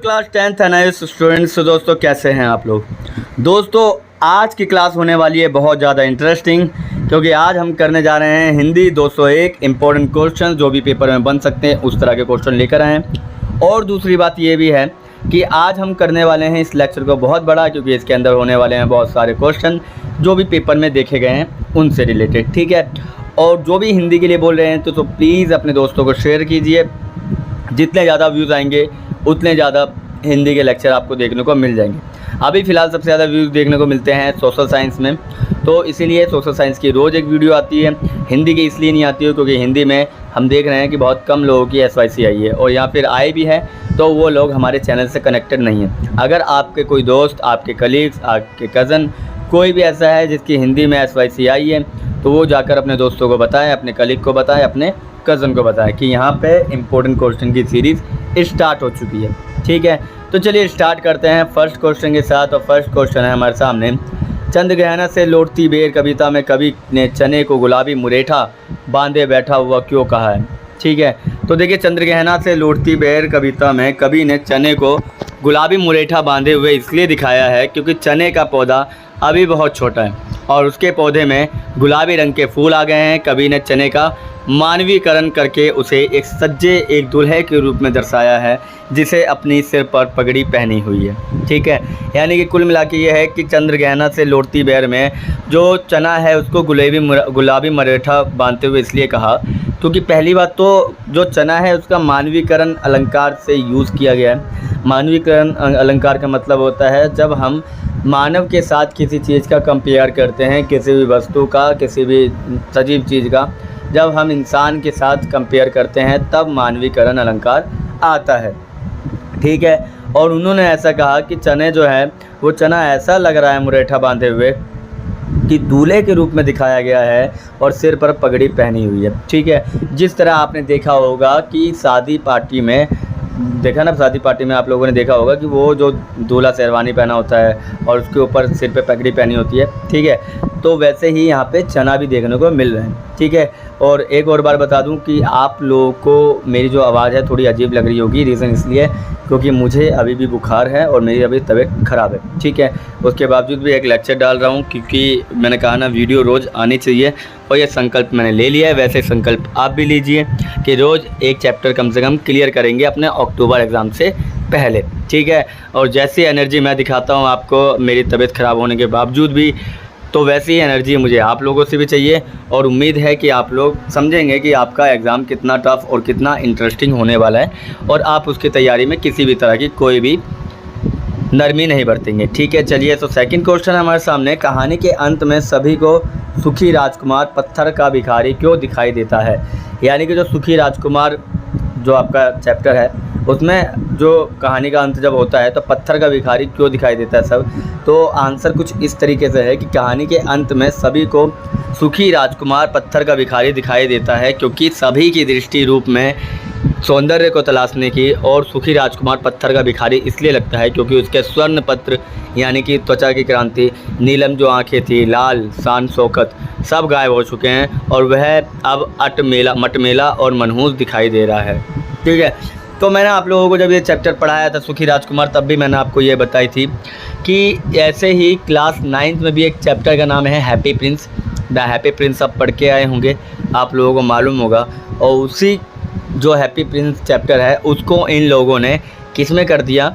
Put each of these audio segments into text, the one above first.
Class 10th NIS students. तो दोस्तों कैसे हैं आप लोग। दोस्तों आज की क्लास होने वाली है बहुत ज़्यादा इंटरेस्टिंग, क्योंकि आज हम करने जा रहे हैं हिंदी 201 इम्पोर्टेंट क्वेश्चन जो भी पेपर में बन सकते हैं उस तरह के क्वेश्चन लेकर आए हैं। और दूसरी बात ये भी है कि आज हम करने वाले हैं इस लेक्चर को बहुत बड़ा, क्योंकि इसके अंदर होने वाले हैं बहुत सारे क्वेश्चन जो भी पेपर में देखे गए हैं उनसे रिलेटेड, ठीक है। और जो भी हिंदी के लिए बोल रहे हैं तो प्लीज़ अपने दोस्तों को शेयर कीजिए। जितने ज़्यादा व्यूज़ आएंगे उतने ज़्यादा हिंदी के लेक्चर आपको देखने को मिल जाएंगे। अभी फ़िलहाल सबसे ज़्यादा व्यूज़ देखने को मिलते हैं सोशल साइंस में, तो इसीलिए सोशल साइंस की रोज़ एक वीडियो आती है। हिंदी की इसलिए नहीं आती है क्योंकि हिंदी में हम देख रहे हैं कि बहुत कम लोगों की SYC आई है, और या फिर आई भी है तो वो लोग हमारे चैनल से कनेक्टेड नहीं हैं। अगर आपके कोई दोस्त, आपके कलीग्स, आपके कज़न कोई भी ऐसा है जिसकी हिंदी में SYC आई है तो वो जाकर अपने दोस्तों को बताएं, अपने कलीग को बताएं, अपने कज़न को बताएं कि यहाँ पे इम्पोर्टेंट क्वेश्चन की सीरीज़ स्टार्ट हो चुकी है, ठीक है। तो चलिए स्टार्ट करते हैं फर्स्ट क्वेश्चन के साथ। और फर्स्ट क्वेश्चन है हमारे सामने, चंद्रग्रहण से लौटती बेर कविता में कवि ने चने को गुलाबी मुरेठा बांधे बैठा हुआ क्यों कहा है, ठीक है। तो देखिए चंद्रग्रहण से लौटती बेर कविता में कवि ने चने को गुलाबी मुरेठा बांधे हुए इसलिए दिखाया है क्योंकि चने का पौधा अभी बहुत छोटा है और उसके पौधे में गुलाबी रंग के फूल आ गए हैं। कवि ने चने का मानवीकरण करके उसे एक सज्जे, एक दूल्हे के रूप में दर्शाया है जिसे अपनी सिर पर पगड़ी पहनी हुई है, ठीक है। यानी कि कुल मिला के ये है कि चंद्रग्रहण से लौटती बेर में जो चना है उसको गुलाबी मरेठा बांधते हुए इसलिए कहा क्योंकि पहली बात तो जो चना है उसका मानवीकरण अलंकार से यूज़ किया गया है। मानवीकरण अलंकार का मतलब होता है जब हम मानव के साथ किसी चीज़ का कंपेयर करते हैं, किसी भी वस्तु का, किसी भी सजीव चीज़ का जब हम इंसान के साथ कंपेयर करते हैं तब मानवीकरण अलंकार आता है, ठीक है। और उन्होंने ऐसा कहा कि चने जो है वो चना ऐसा लग रहा है मुरेठा बांधे हुए कि दूल्हे के रूप में दिखाया गया है और सिर पर पगड़ी पहनी हुई है, ठीक है। जिस तरह आपने देखा होगा कि शादी पार्टी में आप लोगों ने देखा होगा कि वो जो दूल्हा शेरवानी पहना होता है और उसके ऊपर सिर पे पगड़ी पहनी होती है, ठीक है। तो वैसे ही यहाँ पे चना भी देखने को मिल रहे हैं, ठीक है। और एक और बार बता दूं कि आप लोगों को मेरी जो आवाज़ है थोड़ी अजीब लग रही होगी, रीज़न इसलिए क्योंकि मुझे अभी भी बुखार है और मेरी अभी तबीयत ख़राब है, ठीक है। उसके बावजूद भी एक लेक्चर डाल रहा हूँ क्योंकि मैंने कहा ना वीडियो रोज़ आनी चाहिए और ये संकल्प मैंने ले लिया है। वैसे संकल्प आप भी लीजिए कि रोज़ एक चैप्टर कम से कम क्लियर करेंगे अपने अक्टूबर एग्ज़ाम से पहले, ठीक है। और जैसी एनर्जी मैं दिखाता हूँ आपको मेरी तबीयत ख़राब होने के बावजूद भी, तो वैसी ही एनर्जी मुझे आप लोगों से भी चाहिए। और उम्मीद है कि आप लोग समझेंगे कि आपका एग्ज़ाम कितना टफ़ और कितना इंटरेस्टिंग होने वाला है और आप उसकी तैयारी में किसी भी तरह की कोई भी नरमी नहीं बरतेंगे, ठीक है। चलिए तो सेकंड क्वेश्चन हमारे सामने, कहानी के अंत में सभी को सुखी राजकुमार पत्थर का भिखारी क्यों दिखाई देता है। यानी कि जो सुखी राजकुमार जो आपका चैप्टर है उसमें जो कहानी का अंत जब होता है तो पत्थर का भिखारी क्यों दिखाई देता है सब, तो आंसर कुछ इस तरीके से है कि कहानी के अंत में सभी को सुखी राजकुमार पत्थर का भिखारी दिखाई देता है क्योंकि सभी की दृष्टि रूप में सौंदर्य को तलाशने की, और सुखी राजकुमार पत्थर का भिखारी इसलिए लगता है क्योंकि उसके स्वर्ण पत्र यानी कि त्वचा की क्रांति, नीलम जो आंखें थी, लाल शान शौकत सब गायब हो चुके हैं और वह अब मटमेला और मनहूस दिखाई दे रहा है, ठीक है। तो मैंने आप लोगों को जब ये चैप्टर पढ़ाया था सुखी राजकुमार तब भी मैंने आपको ये बताई थी कि ऐसे ही क्लास 9th में भी एक चैप्टर का नाम है happy Prince. The happy Prince आप पढ़ के आए होंगे, आप लोगों को मालूम होगा। और उसी जो हैप्पी प्रिंस चैप्टर है उसको इन लोगों ने किस में कर दिया,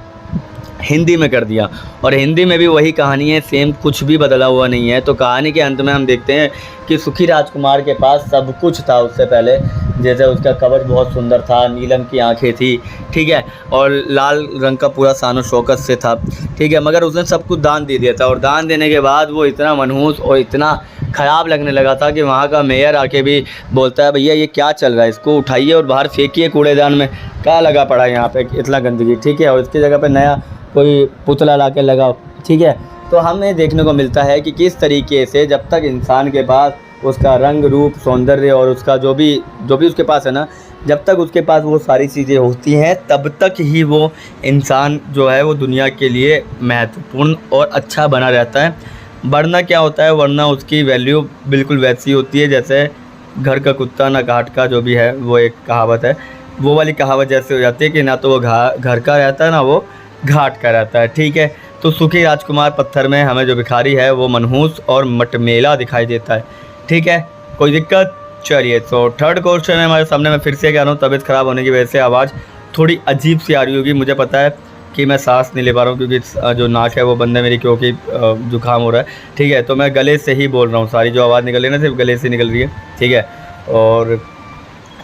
हिंदी में कर दिया। और हिंदी में भी वही कहानी है, सेम, कुछ भी बदला हुआ नहीं है। तो कहानी के अंत में हम देखते हैं कि सुखी राजकुमार के पास सब कुछ था उससे पहले, जैसे उसका कवच बहुत सुंदर था, नीलम की आंखें थी, ठीक है, और लाल रंग का पूरा शान और शौकत से था, ठीक है। मगर उसने सब कुछ दान दे दिया था और दान देने के बाद वो इतना मनहूस और इतना ख़राब लगने लगा था कि वहाँ का मेयर आके भी बोलता है भैया ये क्या चल रहा है, इसको उठाइए और बाहर फेंकिए कूड़ेदान में, क्या लगा पड़ा है यहाँ पे इतना गंदगी, ठीक है। और इसकी जगह पे नया कोई पुतला ला के लगाओ, ठीक है। तो हमें देखने को मिलता है कि किस तरीके से जब तक इंसान के पास उसका रंग रूप सौंदर्य और उसका जो भी उसके पास है ना, जब तक उसके पास वो सारी चीज़ें होती हैं तब तक ही वो इंसान जो है वो दुनिया के लिए महत्वपूर्ण और अच्छा बना रहता है। वरना क्या होता है, वरना उसकी वैल्यू बिल्कुल वैसी होती है जैसे घर का कुत्ता ना घाट का, जो भी है वो एक कहावत है, वो वाली कहावत जैसे हो जाती है कि ना तो वो घर का रहता है ना वो घाट का रहता है। ठीक है, तो सूखे राजकुमार पत्थर में हमें जो भिखारी है वो मनहूस और मटमेला दिखाई देता है। ठीक है, कोई दिक्कत? चलिए, तो थर्ड क्वेश्चन है हमारे सामने। मैं फिर से कह रहा हूँ, तबीयत ख़राब होने की वजह से आवाज़ थोड़ी अजीब सी आ रही होगी। मुझे पता है कि मैं सांस नहीं ले पा रहा हूँ क्योंकि जो नाक है वो बंद है मेरी, क्योंकि जुकाम हो रहा है। ठीक है, तो मैं गले से ही बोल रहा हूँ, सारी जो आवाज़ निकल रही है ना सिर्फ गले से निकल रही है। ठीक है, और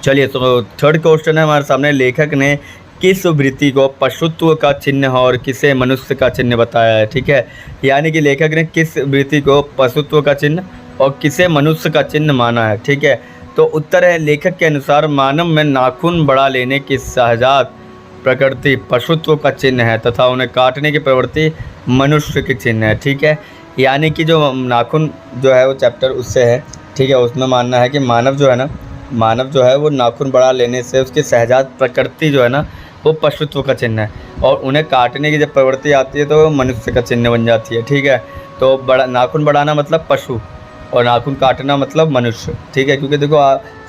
चलिए, तो थर्ड क्वेश्चन है हमारे सामने। लेखक ने किस वृत्ति को पशुत्व का चिन्ह और किसे मनुष्य का चिन्ह बताया है? ठीक है, यानी कि लेखक ने किस वृत्ति को पशुत्व का चिन्ह और किसे मनुष्य का चिन्ह माना है? ठीक है, तो उत्तर है, लेखक के अनुसार मानव में नाखून बढ़ा लेने की सहजात प्रकृति पशुत्व का चिन्ह है तथा उन्हें काटने की प्रवृत्ति मनुष्य की चिन्ह है। ठीक है, यानी कि जो नाखून जो है वो चैप्टर उससे है। ठीक है, उसमें मानना है कि मानव जो है वो नाखून बढ़ा लेने से उसकी सहजात प्रकृति जो है ना वो पशुत्व का चिन्ह है, और उन्हें काटने की जब प्रवृत्ति आती है तो वो मनुष्य का चिन्ह बन जाती है। ठीक है, तो नाखून बढ़ाना मतलब पशु और नाखून काटना मतलब मनुष्य। ठीक है, क्योंकि देखो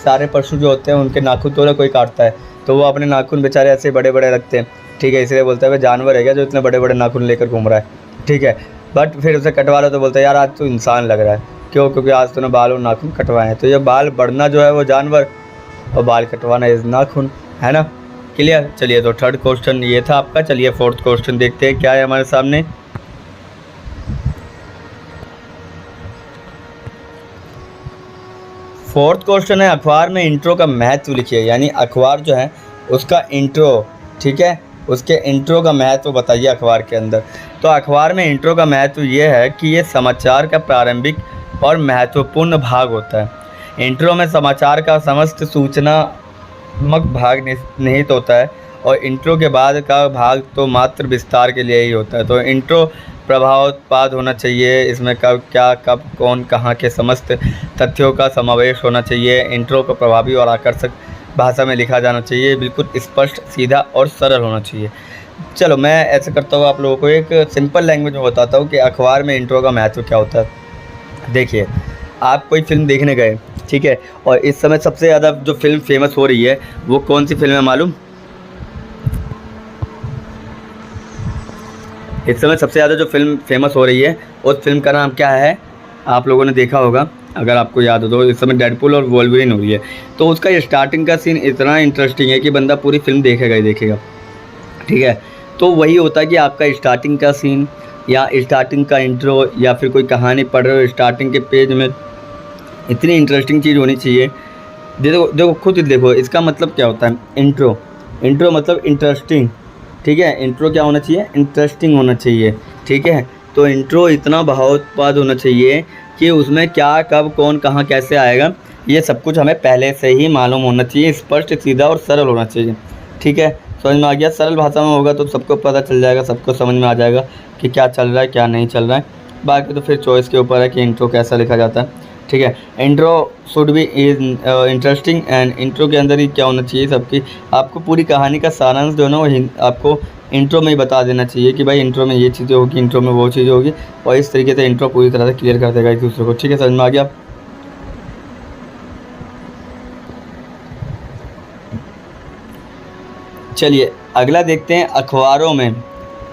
सारे पशु जो होते हैं उनके नाखून तो ना कोई काटता है, तो वो अपने नाखून बेचारे ऐसे बड़े बड़े रखते हैं। ठीक है, इसलिए बोलता है वह जानवर है क्या जो इतने बड़े बड़े नाखून लेकर घूम रहा है। ठीक है, बट फिर उसे कटवा लो तो बोलता है यार आज तो इंसान लग रहा है। क्यों? क्योंकि आज तूने बाल और नाखून कटवाए हैं। तो ये बाल बढ़ना जो है वो जानवर और बाल कटवाना इस नाखून, है ना? क्लियर? चलिए, तो थर्ड क्वेश्चन ये था आपका। चलिए फोर्थ क्वेश्चन देखते हैं क्या है हमारे सामने। फोर्थ क्वेश्चन है, अखबार में इंट्रो का महत्व लिखिए। यानी अखबार जो है उसका इंट्रो, ठीक है, उसके इंट्रो का महत्व बताइए अखबार के अंदर। तो अखबार में इंट्रो का महत्व ये है कि ये समाचार का प्रारंभिक और महत्वपूर्ण भाग होता है। इंट्रो में समाचार का समस्त सूचनात्मक भाग निहित होता है और इंट्रो के बाद का भाग तो मात्र विस्तार के लिए ही होता है। तो इंट्रो प्रभावोत्पाद होना चाहिए, इसमें कब क्या कब कौन कहाँ के समस्त तथ्यों का समावेश होना चाहिए। इंट्रो को प्रभावी और आकर्षक भाषा में लिखा जाना चाहिए, बिल्कुल स्पष्ट, सीधा और सरल होना चाहिए। चलो मैं ऐसे करता हूँ, आप लोगों को एक सिंपल लैंग्वेज में बताता हूँ कि अखबार में इंट्रो का महत्व क्या होता है। देखिए, आप कोई फिल्म देखने गए, ठीक है, और इस समय सबसे ज़्यादा जो फिल्म फेमस हो रही है वो कौन सी फिल्म है मालूम? इस समय सबसे ज़्यादा जो फिल्म फेमस हो रही है उस फिल्म का नाम क्या है? आप लोगों ने देखा होगा, अगर आपको याद हो तो। इस समय डेडपूल और वोल्वरिन हो रही है। तो उसका स्टार्टिंग का सीन इतना इंटरेस्टिंग है कि बंदा पूरी फिल्म देखेगा ही देखेगा। ठीक है, तो वही होता है कि आपका स्टार्टिंग का सीन या स्टार्टिंग का इंट्रो या फिर कोई कहानी पढ़ रहे हो, स्टार्टिंग के पेज में इतनी इंटरेस्टिंग चीज़ होनी चाहिए। देखो खुद ही देखो इसका मतलब क्या होता है। इंट्रो मतलब इंटरेस्टिंग। ठीक है, इंट्रो क्या होना चाहिए? इंटरेस्टिंग होना चाहिए। ठीक है, तो इंट्रो इतना भावोत्पाद होना चाहिए कि उसमें क्या कब कौन कहाँ कैसे आएगा ये सब कुछ हमें पहले से ही मालूम होना चाहिए, स्पष्ट, सीधा और सरल होना चाहिए। ठीक है, समझ में आ गया? सरल भाषा में होगा तो सबको पता चल जाएगा, सबको समझ में आ जाएगा कि क्या चल रहा है क्या नहीं चल रहा है। बाकी तो फिर चॉइस के ऊपर है कि इंट्रो कैसा लिखा जाता है। ठीक है, intro should be interesting and intro के अंदर ही क्या होना चाहिए सबकी, आपको पूरी कहानी का सारांश जो है ना वो आपको इंट्रो में ही बता देना चाहिए कि भाई इंट्रो में ये चीज़ें होगी, इंट्रो में वो चीज़ें होगी, और इस तरीके से इंट्रो पूरी तरह से क्लियर कर देगा एक दूसरे को। ठीक है, समझ में आ गया? चलिए अगला देखते हैं, अखबारों में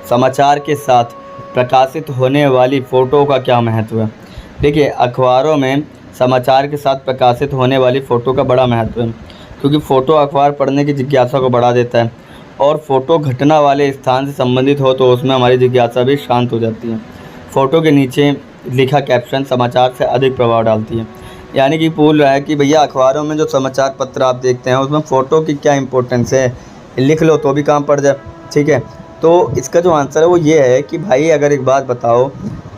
समाचार के साथ प्रकाशित होने वाली फ़ोटो का क्या महत्व है। देखिए, अखबारों में समाचार के साथ प्रकाशित होने वाली फ़ोटो का बड़ा महत्व है, क्योंकि फ़ोटो अखबार पढ़ने की जिज्ञासा को बढ़ा देता है, और फ़ोटो घटना वाले स्थान से संबंधित हो तो उसमें हमारी जिज्ञासा भी शांत हो जाती है। फ़ोटो के नीचे लिखा कैप्शन समाचार से अधिक प्रभाव डालती है। यानी कि बोल रहा है कि भैया अखबारों में जो समाचार पत्र आप देखते हैं उसमें फ़ोटो की क्या इंपॉर्टेंस है, लिख लो तो भी काम पड़ जाए। ठीक है, तो इसका जो आंसर है वो ये है कि भाई अगर एक बात बताओ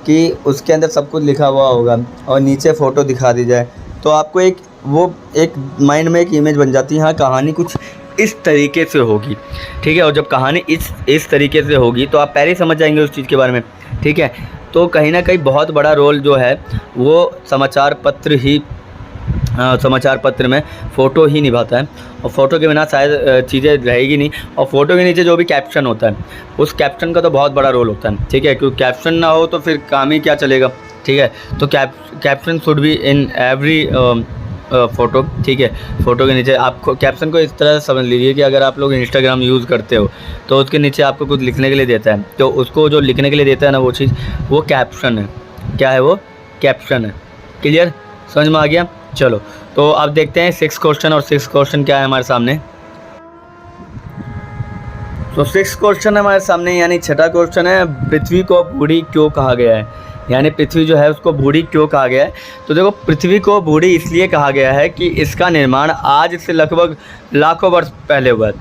कि उसके अंदर सब कुछ लिखा हुआ होगा और नीचे फ़ोटो दिखा दी जाए तो आपको एक माइंड में एक इमेज बन जाती है, हाँ कहानी कुछ इस तरीके से होगी। ठीक है, और जब कहानी इस तरीके से होगी तो आप पहले ही समझ जाएंगे उस चीज़ के बारे में। ठीक है, तो कहीं ना कहीं बहुत बड़ा रोल जो है वो समाचार पत्र में फ़ोटो ही निभाता है, और फ़ोटो के बिना शायद चीज़ें रहेगी नहीं। और फ़ोटो के नीचे जो भी कैप्शन होता है उस कैप्शन का तो बहुत बड़ा रोल होता है। ठीक है, क्योंकि कैप्शन ना हो तो फिर काम ही क्या चलेगा। ठीक है, तो caption should be in every photo, ठीक है। फ़ोटो के नीचे आपको कैप्शन को इस तरह से समझ लीजिए कि अगर आप लोग इंस्टाग्राम यूज़ करते हो तो उसके नीचे आपको कुछ लिखने के लिए देता है, तो उसको जो लिखने के लिए देता है ना वो चीज़ वो कैप्शन है। क्या है वो? कैप्शन है। क्लियर? समझ में आ गया? चलो तो अब देखते हैं 6 क्वेश्चन, और 6 क्वेश्चन क्या है हमारे सामने। तो 6 क्वेश्चन हमारे सामने, यानी छठा क्वेश्चन है, पृथ्वी को बूढ़ी क्यों कहा गया है? यानी पृथ्वी जो है उसको बूढ़ी क्यों कहा गया है? तो देखो, पृथ्वी को बूढ़ी इसलिए कहा गया है कि इसका निर्माण आज से लगभग लाखों वर्ष पहले हुआ,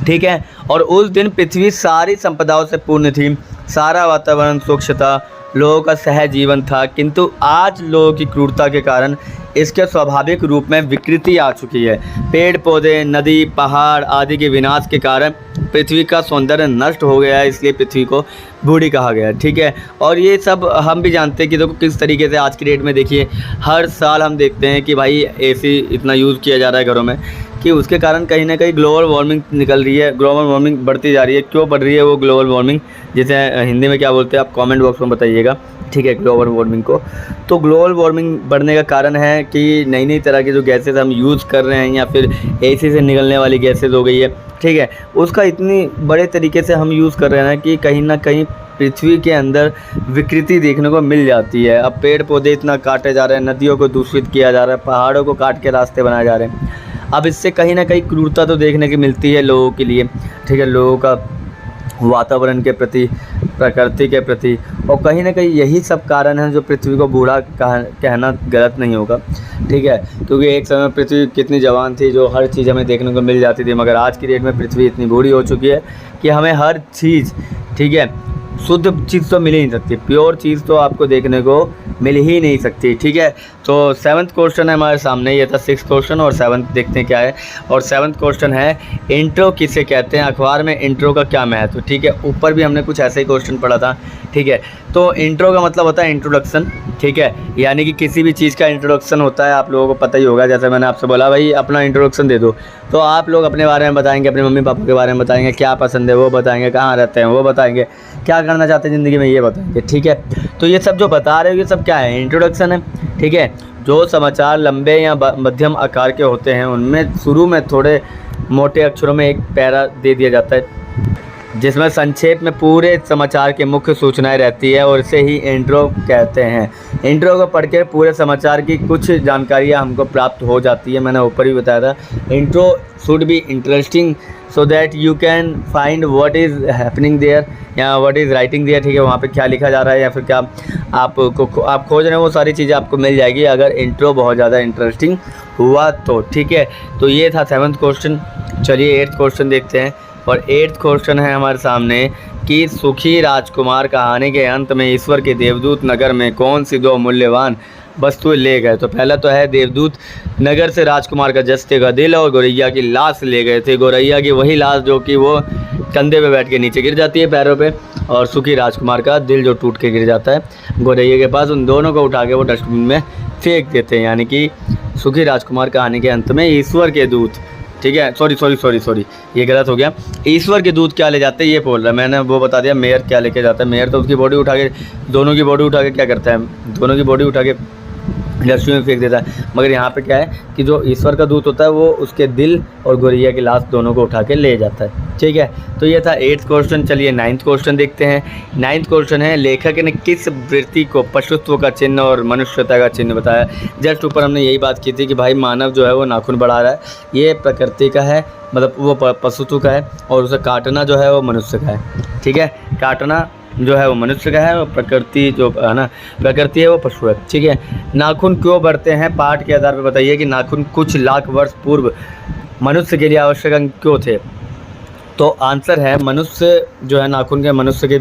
ठीक है। और उस दिन पृथ्वी सारी संपदाओं से पूर्ण थी, सारा वातावरण स्वच्छ था, लोगों का सहज जीवन था, किंतु आज लोगों की क्रूरता के कारण इसके स्वाभाविक रूप में विकृति आ चुकी है। पेड़ पौधे, नदी, पहाड़ आदि के विनाश के कारण पृथ्वी का सौंदर्य नष्ट हो गया है, इसलिए पृथ्वी को बूढ़ी कहा गया है, ठीक है। और ये सब हम भी जानते हैं कि देखो किस तरीके से आज की डेट में देखिए हर साल हम देखते हैं कि भाई एसी इतना यूज़ किया जा रहा है घरों में, कि उसके कारण कहीं ना कहीं ग्लोबल वार्मिंग निकल रही है, ग्लोबल वार्मिंग बढ़ती जा रही है। क्यों बढ़ रही है वो ग्लोबल वार्मिंग, जिसे हिंदी में क्या बोलते हैं आप कमेंट बॉक्स में बताइएगा, ठीक है, ग्लोबल वार्मिंग को। तो ग्लोबल वार्मिंग बढ़ने का कारण है कि नई नई तरह की जो गैसेस हम यूज़ कर रहे हैं, या फिर एसी से निकलने वाली गैसेस हो गई है, ठीक है, उसका इतनी बड़े तरीके से हम यूज़ कर रहे हैं कि कहीं ना कहीं पृथ्वी के अंदर विकृति देखने को मिल जाती है। अब पेड़ पौधे इतना काटे जा रहे हैं, नदियों को दूषित किया जा रहा है, पहाड़ों को काट के रास्ते बनाए जा रहे हैं। अब इससे कहीं ना कहीं क्रूरता तो देखने की मिलती है लोगों के लिए, ठीक है, लोगों का वातावरण के प्रति, प्रकृति के प्रति, और कहीं ना कहीं यही सब कारण है जो पृथ्वी को बूढ़ा कहना गलत नहीं होगा, ठीक है। क्योंकि एक समय पृथ्वी कितनी जवान थी, जो हर चीज़ हमें देखने को मिल जाती थी, मगर आज की डेट में पृथ्वी इतनी बूढ़ी हो चुकी है कि हमें हर चीज़, ठीक है, शुद्ध चीज़ तो मिल ही नहीं सकती, प्योर चीज़ तो आपको देखने को मिल ही नहीं सकती, ठीक है। तो 7th क्वेश्चन है हमारे सामने, ये था 6th क्वेश्चन, और 7th देखते हैं क्या है। और 7th क्वेश्चन है, इंट्रो किसे कहते हैं? अखबार में इंट्रो का क्या महत्व, ठीक है। ऊपर भी हमने कुछ ऐसे ही क्वेश्चन पढ़ा था, ठीक है। तो इंट्रो का मतलब होता है इंट्रोडक्शन, ठीक है, यानी कि किसी भी चीज़ का इंट्रोडक्शन होता है, आप लोगों को पता ही होगा। जैसे मैंने आपसे बोला भाई अपना इंट्रोडक्शन दे दो, तो आप लोग अपने बारे में बताएंगे, अपने मम्मी पापा के बारे में बताएंगे, क्या पसंद है वो बताएंगे, कहाँ रहते हैं वो बताएंगे, क्या करना चाहते हैं ज़िंदगी में ये बताएंगे, ठीक है। तो ये सब जो बता रहे हो ये सब क्या है? इंट्रोडक्शन है, ठीक है। जो समाचार लंबे या मध्यम आकार के होते हैं उनमें शुरू में थोड़े मोटे अक्षरों में एक पैरा दे दिया जाता है, जिसमें संक्षेप में पूरे समाचार की मुख्य सूचनाएं रहती है, और इसे ही इंट्रो कहते हैं। इंट्रो को पढ़ के पूरे समाचार की कुछ जानकारियां हमको प्राप्त हो जाती है। मैंने ऊपर भी बताया था, intro should be interesting so that you can find what is happening there, या व्हाट इज़ राइटिंग देयर, ठीक है, वहाँ पे क्या लिखा जा रहा है या फिर क्या आप खोज रहे हैं, वो सारी चीज़ें आपको मिल जाएगी अगर इंट्रो बहुत ज़्यादा इंटरेस्टिंग हुआ तो, ठीक है। तो ये था 7th क्वेश्चन। चलिए 8th क्वेश्चन देखते हैं। और 8th क्वेश्चन है हमारे सामने कि सुखी राजकुमार कहानी के अंत में ईश्वर के देवदूत नगर में कौन सी 2 मूल्यवान वस्तुएं ले गए? तो पहला तो है, देवदूत नगर से राजकुमार का जस्ते का दिल और गौरैया की लाश ले गए थे। गौरैया की वही लाश जो कि वो कंधे पे बैठ के नीचे गिर जाती है पैरों पे, और सुखी राजकुमार का दिल जो टूट के गिर जाता है गौरैया के पास, उन दोनों को उठा के वो डस्टबिन में फेंक देते हैं। यानी कि सुखी राजकुमार कहानी के अंत में ईश्वर के दूत, ठीक है, सॉरी ये गलत हो गया। ईश्वर के दूत क्या ले जाते हैं ये बोल रहा है, मैंने वो बता दिया। मेयर क्या लेके जाता है? मेयर तो उसकी बॉडी उठा के, दोनों की बॉडी उठा के क्या करता है? दोनों की बॉडी उठा के डस्टबिन में फेंक देता है। मगर यहाँ पे क्या है कि जो ईश्वर का दूत होता है वो उसके दिल और गौरैया की लाश दोनों को उठा के ले जाता है, ठीक है। तो ये था 8th क्वेश्चन। चलिए 9th क्वेश्चन देखते हैं। 9th क्वेश्चन है, लेखक ने किस वृत्ति को पशुत्व का चिन्ह और मनुष्यता का चिन्ह बताया? जस्ट ऊपर हमने यही बात की थी कि भाई मानव जो है वो नाखून बढ़ा रहा है, ये प्रकृति का है, मतलब वो पशुत्व का है, और उसे काटना जो है वो मनुष्य का है, ठीक है। काटना जो है वो मनुष्य का है, और प्रकृति जो है ना, प्रकृति है वो पशु है, ठीक है। नाखून क्यों बढ़ते हैं? पाठ के आधार पर बताइए कि नाखून कुछ लाख वर्ष पूर्व मनुष्य के लिए आवश्यक अंग क्यों थे? तो आंसर है, मनुष्य जो है नाखून के मनुष्य के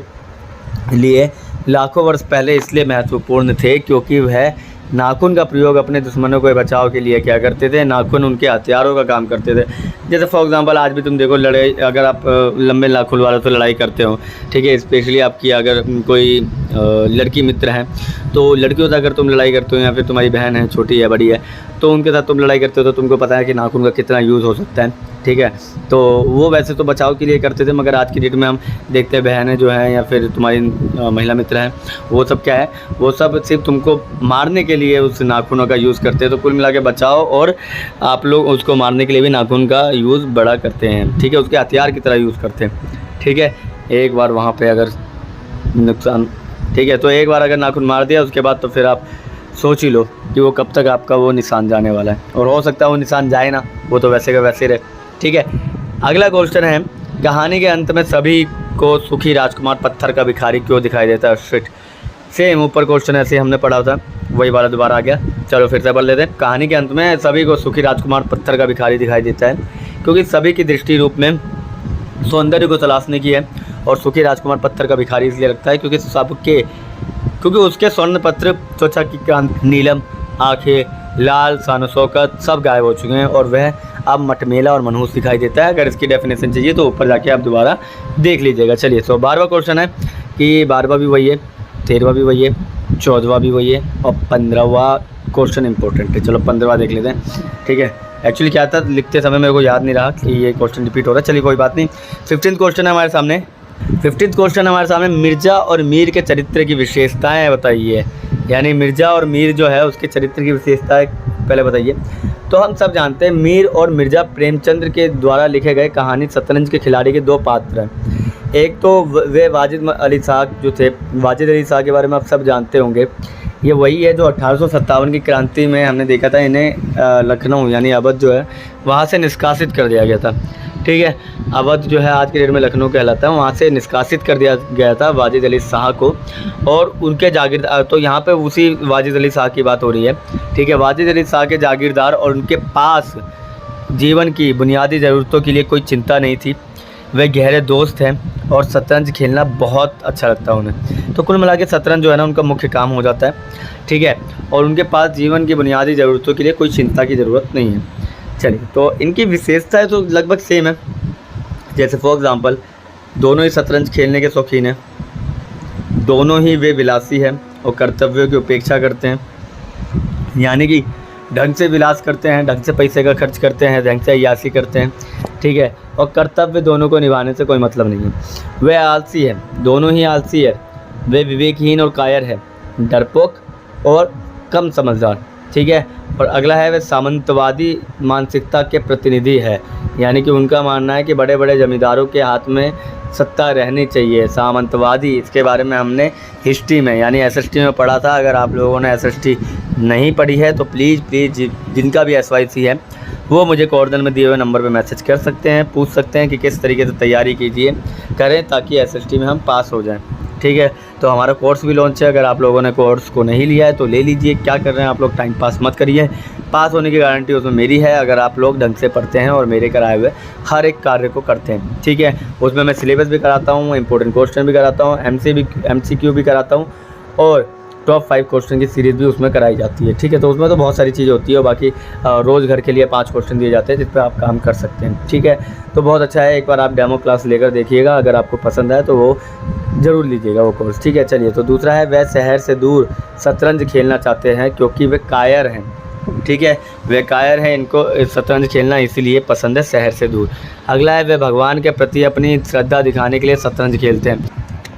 लिए लाखों वर्ष पहले इसलिए महत्वपूर्ण थे क्योंकि वह नाखून का प्रयोग अपने दुश्मनों के बचाव के लिए क्या करते थे? नाखून उनके हथियारों का काम करते थे। जैसे फॉर एग्जांपल आज भी तुम देखो लड़ाई, अगर आप लंबे नाखून वालों से लड़ाई करते हो, ठीक है, स्पेशली आपकी अगर कोई लड़की मित्र हैं, तो लड़कियों से अगर तुम लड़ाई करते हो या फिर तुम्हारी बहन है, छोटी है बड़ी है, तो उनके साथ तुम लड़ाई करते हो तो तुमको पता है कि नाखून का कितना यूज़ हो सकता है, ठीक है। तो वो वैसे तो बचाव के लिए करते थे, मगर आज की डेट में हम देखते हैं बहनें जो हैं या फिर तुम्हारी महिला मित्र हैं, वो सब क्या है, वो सब सिर्फ तुमको मारने के लिए उस नाखूनों का यूज़ करते हैं। तो कुल मिला के बचाओ, और आप लोग उसको मारने के लिए भी नाखून का यूज़ बड़ा करते हैं, ठीक है, उसके हथियार की तरह यूज़ करते हैं, ठीक है। एक बार वहाँ पर अगर नुकसान, ठीक है, तो एक बार अगर नाखून मार दिया उसके बाद तो फिर आप सोच ही लो कि वो कब तक आपका वो निशान जाने वाला है, और हो सकता है वो निशान जाए ना, वो तो वैसे का वैसे रहे, ठीक है। अगला क्वेश्चन है, कहानी के अंत में सभी को सुखी राजकुमार पत्थर का भिखारी क्यों दिखाई देता है? शिट, सेम ऊपर क्वेश्चन ऐसे हमने पढ़ा था, वही वाला दोबारा आ गया। चलो फिर से पढ़ लेते हैं। कहानी के अंत में सभी को सुखी राजकुमार पत्थर का भिखारी दिखाई देता है क्योंकि सभी की दृष्टि रूप में सौंदर्य को तलाशने की है, और सुखी राजकुमार पत्थर का भिखारी इसलिए लगता है क्योंकि उसके स्वर्ण पत्र, त्वचा की कांत, नीलम आंखें, लाल शान शौकत सब गायब हो चुके हैं, और वह अब मटमेला और मनहूस दिखाई देता है। अगर इसकी डेफिनेशन चाहिए तो ऊपर जाके आप दोबारा देख लीजिएगा। चलिए, तो 12वां क्वेश्चन है कि 12वां भी वही है, 13वां भी वही है, 14वां भी वही है, और 15वां क्वेश्चन इंपॉर्टेंट है। चलो 15वां देख लेते हैं, ठीक है। एक्चुअली क्या था, लिखते समय मेरे को याद नहीं रहा कि ये क्वेश्चन रिपीट हो रहा है। चलिए कोई बात नहीं। 15th क्वेश्चन है हमारे सामने। 15th क्वेश्चन हमारे सामने, मिर्ज़ा और मीर के चरित्र की विशेषताएं बताइए। यानी मिर्ज़ा और मीर जो है उसके चरित्र की विशेषताएं पहले बताइए। तो हम सब जानते हैं मीर और मिर्ज़ा प्रेमचंद के द्वारा लिखे गए कहानी शतरंज के खिलाड़ी के दो पात्र हैं। एक तो वे वाजिद अली शाह जो थे, वाजिद अली शाह के बारे में आप सब जानते होंगे। ये वही है जो 1857 की क्रांति में हमने देखा था, इन्हें लखनऊ यानी अवध जो है वहाँ से निष्कासित कर दिया गया था, ठीक है। अवध जो है आज के डेट में लखनऊ कहलाता है, वहाँ से निष्कासित कर दिया गया था वाजिद अली शाह को, और उनके जागीरदार, तो यहाँ पे उसी वाजिद अली शाह की बात हो रही है, ठीक है। वाजिद अली शाह के जागीरदार, और उनके पास जीवन की बुनियादी ज़रूरतों के लिए कोई चिंता नहीं थी। वे गहरे दोस्त हैं और शतरंज खेलना बहुत अच्छा लगता है उन्हें। तो कुल मिला के शतरंज जो है ना उनका मुख्य काम हो जाता है, ठीक है। और उनके पास जीवन की बुनियादी ज़रूरतों के लिए कोई चिंता की ज़रूरत नहीं है। चलिए, तो इनकी विशेषताएं तो लगभग सेम है। जैसे फॉर एग्ज़ाम्पल, दोनों ही शतरंज खेलने के शौकीन हैं, दोनों ही वे विलासी हैं और कर्तव्यों की उपेक्षा करते हैं, यानी कि ढंग से विलास करते हैं, ढंग से पैसे का खर्च करते हैं, ढंग से अय्यासी करते हैं, ठीक है। और कर्तव्य दोनों को निभाने से कोई मतलब नहीं है। वे आलसी है, दोनों ही आलसी है। वे विवेकहीन और कायर है, डरपोक और कम समझदार, ठीक है। और अगला है, वे सामंतवादी मानसिकता के प्रतिनिधि है, यानी कि उनका मानना है कि बड़े बड़े जमींदारों के हाथ में सत्ता रहनी चाहिए। सामंतवादी, इसके बारे में हमने हिस्ट्री में यानी एसएसटी में पढ़ा था। अगर आप लोगों ने एसएसटी नहीं पढ़ी है तो प्लीज़ जिनका भी एसवाईसी है वो मुझे कॉर्नर में दिए हुए नंबर पे मैसेज कर सकते हैं, पूछ सकते हैं कि किस तरीके से तैयारी करें ताकि एसएसटी में हम पास हो जाएं, ठीक है। तो हमारा कोर्स भी लॉन्च है, अगर आप लोगों ने कोर्स को नहीं लिया है तो ले लीजिए। क्या कर रहे हैं आप लोग, टाइम पास मत करिए, पास होने की गारंटी उसमें मेरी है अगर आप लोग ढंग से पढ़ते हैं और मेरे कराए हुए हर एक कार्य को करते हैं, ठीक है। उसमें मैं सिलेबस भी कराता हूँ, इंपॉर्टेंट क्वेश्चन भी कराता हूँ, MCQ भी कराता हूँ, और टॉप 5 क्वेश्चन की सीरीज़ भी उसमें कराई जाती है, ठीक है। तो उसमें तो बहुत सारी चीज़ें होती है, और बाकी रोज़ घर के लिए 5 क्वेश्चन दिए जाते हैं जिस पर आप काम कर सकते हैं, ठीक है। तो बहुत अच्छा है, एक बार आप डेमो क्लास लेकर देखिएगा, अगर आपको पसंद आए तो वो ज़रूर लीजिएगा वो कोर्स, ठीक है। चलिए, तो दूसरा है, वह शहर से दूर शतरंज खेलना चाहते हैं क्योंकि वे कायर हैं, ठीक है। वे कायर हैं, इनको शतरंज खेलना इसीलिए पसंद है शहर से दूर। अगला है, वे भगवान के प्रति अपनी श्रद्धा दिखाने के लिए शतरंज खेलते हैं,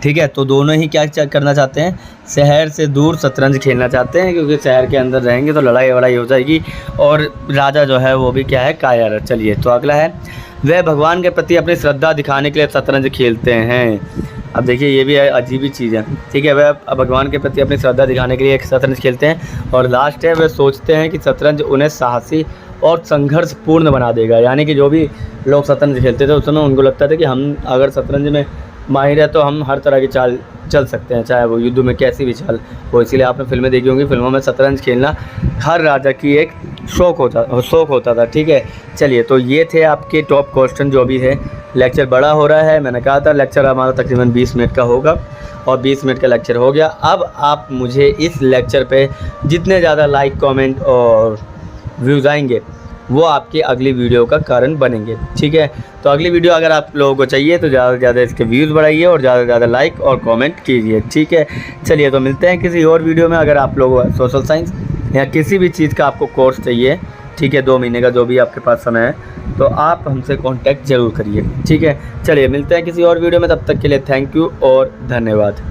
ठीक है। तो दोनों ही क्या करना चाहते हैं, शहर से दूर शतरंज खेलना चाहते हैं, क्योंकि शहर के अंदर रहेंगे तो लड़ाई वड़ाई हो जाएगी, और राजा जो है वो भी क्या है, कायर है। चलिए, तो अगला है, वह भगवान के प्रति अपनी श्रद्धा दिखाने के लिए शतरंज खेलते हैं। अब देखिए, ये भी अजीब ही चीज़ है, ठीक है। वह भगवान के प्रति अपनी श्रद्धा दिखाने के लिए एक शतरंज खेलते हैं। और लास्ट है, वह सोचते हैं कि शतरंज उन्हें साहसी और संघर्षपूर्ण बना देगा, यानी कि जो भी लोग शतरंज खेलते थे उस समय उनको लगता था कि हम अगर शतरंज में माहिर है तो हम हर तरह की चाल चल सकते हैं, चाहे वो युद्ध में कैसी भी चाल हो। इसीलिए आपने फिल्में देखी होंगी, फिल्मों में शतरंज खेलना हर राजा की एक शौक होता था, ठीक है। चलिए, तो ये थे आपके टॉप क्वेश्चन जो भी है। लेक्चर बड़ा हो रहा है, मैंने कहा था लेक्चर हमारा तकरीबन 20 मिनट का होगा, और 20 मिनट का लेक्चर हो गया। अब आप मुझे इस लेक्चर पे जितने ज़्यादा लाइक, कमेंट और व्यूज़ आएंगे वो आपकी अगली वीडियो का कारण बनेंगे, ठीक है। तो अगली वीडियो अगर आप लोगों को चाहिए तो ज़्यादा से ज़्यादा इसके व्यूज़ बढ़ाइए और ज़्यादा से ज़्यादा लाइक और कमेंट कीजिए, ठीक है। चलिए, तो मिलते हैं किसी और वीडियो में। अगर आप लोग सोशल साइंस या किसी भी चीज़ का आपको कोर्स चाहिए, ठीक है, 2 महीने का जो भी आपके पास समय है, तो आप हमसे कांटेक्ट ज़रूर करिए, ठीक है। चलिए मिलते हैं किसी और वीडियो में, तब तक के लिए थैंक यू और धन्यवाद।